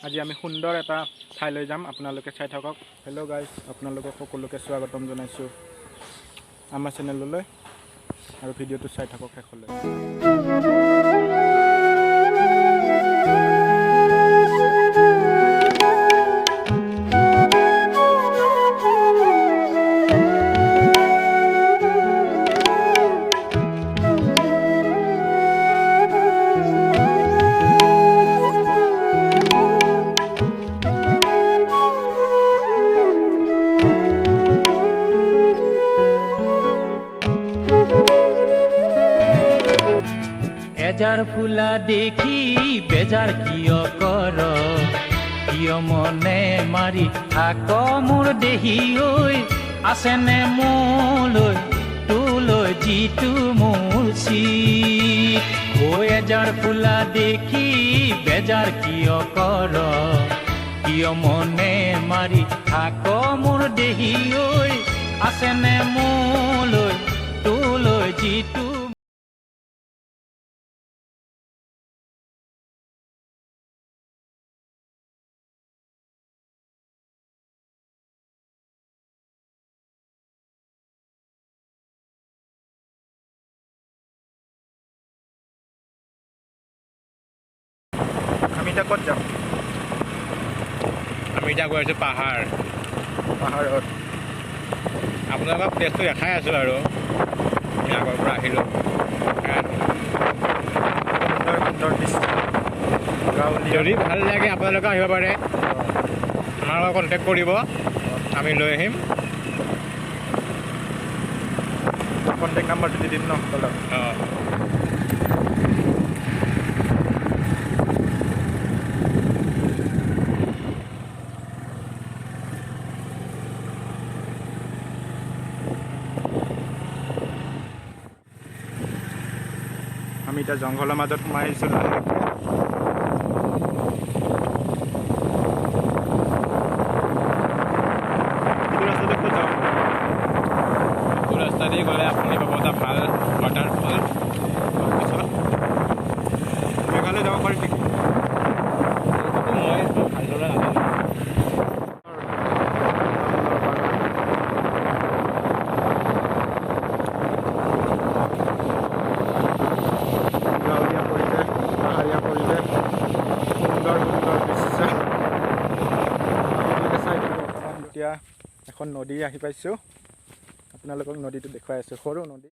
আজি আমি সুন্দৰ এটা ঠাইলৈ যাম আপোনালোকে চাই থাকক হেল্ল' গাইজ আপোনালোকক সকলোকে স্বাগতম জনাইছোঁ আমাৰ চেনেললৈ আৰু ভিডিঅ'টো চাই থাকক শেষলৈ এজাৰ ফুলা দেখি বেজাৰ কিয় কৰ কিয় মনে মাৰি থাক মোৰ দেহি ঐ আছেনে মোলৈ তোলৈ যিটো মোৰ চিত ঐ এজাৰ ফুলা দেখি বেজাৰ কিয় কৰ কিয় মনে মাৰি থাক মোৰ দেহি ঐ আছেনে মোলৈ তোলৈ যিটো আমি এতিয়া ক'ত যাম আমি এতিয়া গৈ আছোঁ পাহাৰত আপোনালোকক প্লেচটো দেখাই আছোঁ আৰু আমি আগৰ পৰা আহিলোঁ সুন্দৰ দৃশ্য গাঁৱলীয়া যদি ভাল লাগে আপোনালোকে আহিব পাৰে আমাৰ লগত কণ্টেক্ট কৰিব আমি লৈ আহিম কণ্টেক্ট নাম্বাৰটো দি দিম ন তলত অঁ আমি এতিয়া জংঘলৰ মাজত সোমাই আহিছোঁ এইটো ৰাস্তা দি গ'লে আপুনি পাব এটা ভাল ৱাটাৰফল তাৰপিছত মেঘালয় যাব পাৰি নেকি মই ভালদৰে নাজানো এতিয়া এখন নদী আহি পাইছোঁ আপোনালোকক নদীটো দেখুৱাই আছোঁ সৰু নদী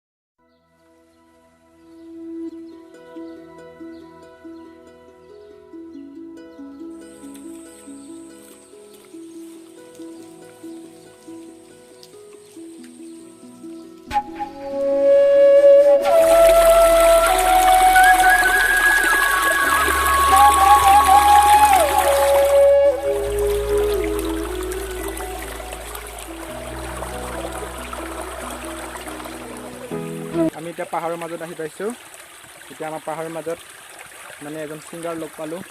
আমি এতিয়া পাহাৰৰ মাজত আহি পাইছোঁ এতিয়া আমাৰ পাহাৰৰ মাজত মানে এজন ছিংগাৰ লগ পালোঁ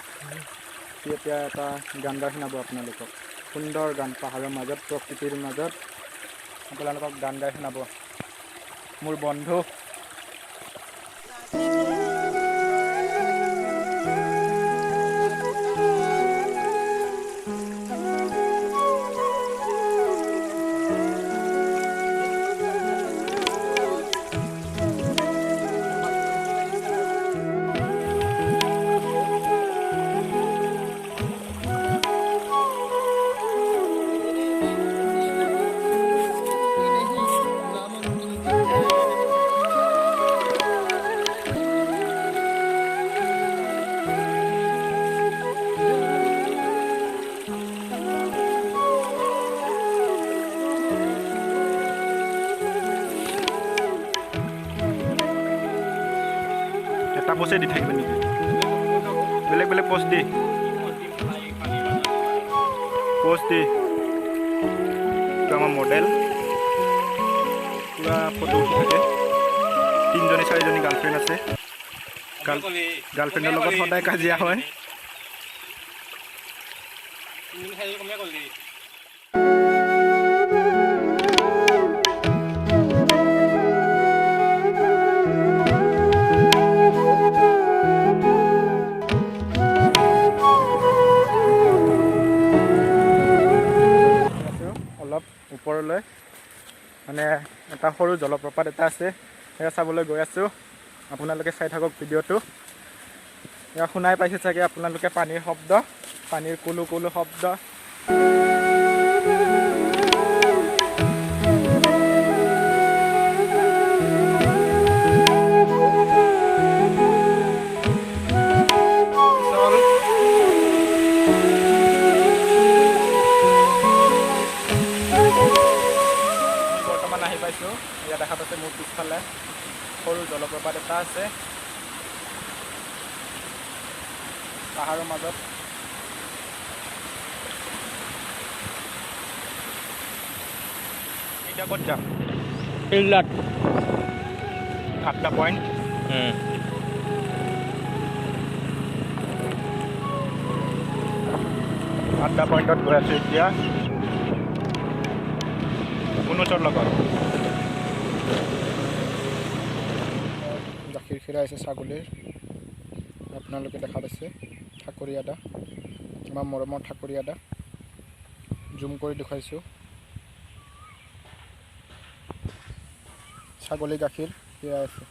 সি এতিয়া এটা গান গাই শুনাব আপোনালোকক সুন্দৰ গান পাহাৰৰ মাজত প্ৰকৃতিৰ মাজত আপোনালোকক গান গাই শুনাব মোৰ বন্ধু এটা পোষ্টে দি থাকিব নেকি বেলেগ বেলেগ পোষ্ট দি এইটো আমাৰ মডেল পুৰা ফটো উঠি থাকে 3জনী 4জনী গাৰ্লফ্ৰেণ্ড আছে গাৰ্লফ্ৰেণ্ডৰ লগত সদায় কাজিয়া হয় মানে এটা সৰু জলপ্ৰপাত এটা আছে, সেয়া চাবলৈ গৈ আছোঁ। আপোনালোকে চাই থাকক ভিডিঅ'টো। এয়া শুনাই পাইছে চাগে আপোনালোকে পানীৰ শব্দ, পানীৰ কুলু কুলু শব্দ। বৰ্তমান আহি পাইছোঁ। ইয়াত দেখা পাইছে মোৰ পিছফালে সৰু জলপ্ৰপাত এটা আছে পাহাৰৰ মাজত। এতিয়া ক'ত যাম? ফিল্ডত 8টা পইণ্ট। 8টা পইণ্টত গৈ আছোঁ এতিয়া অনুজৰ লগত। গাখীৰ খীৰাই আছে ছাগলীৰ, আপোনালোকে দেখা পাইছে। ঠাকুৰী আদা, আমাৰ মৰমৰ ঠাকুৰী আদা, জুম কৰি দেখুৱাইছোঁ। ছাগলী গাখীৰ খীৰাই আছে।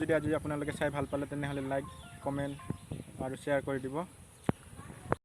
যদি আজি আপোনালোকে চাই ভাল পালে তেনেহ'লে লাইক, কমেণ্ট আৰু শ্বেয়াৰ কৰি দিব।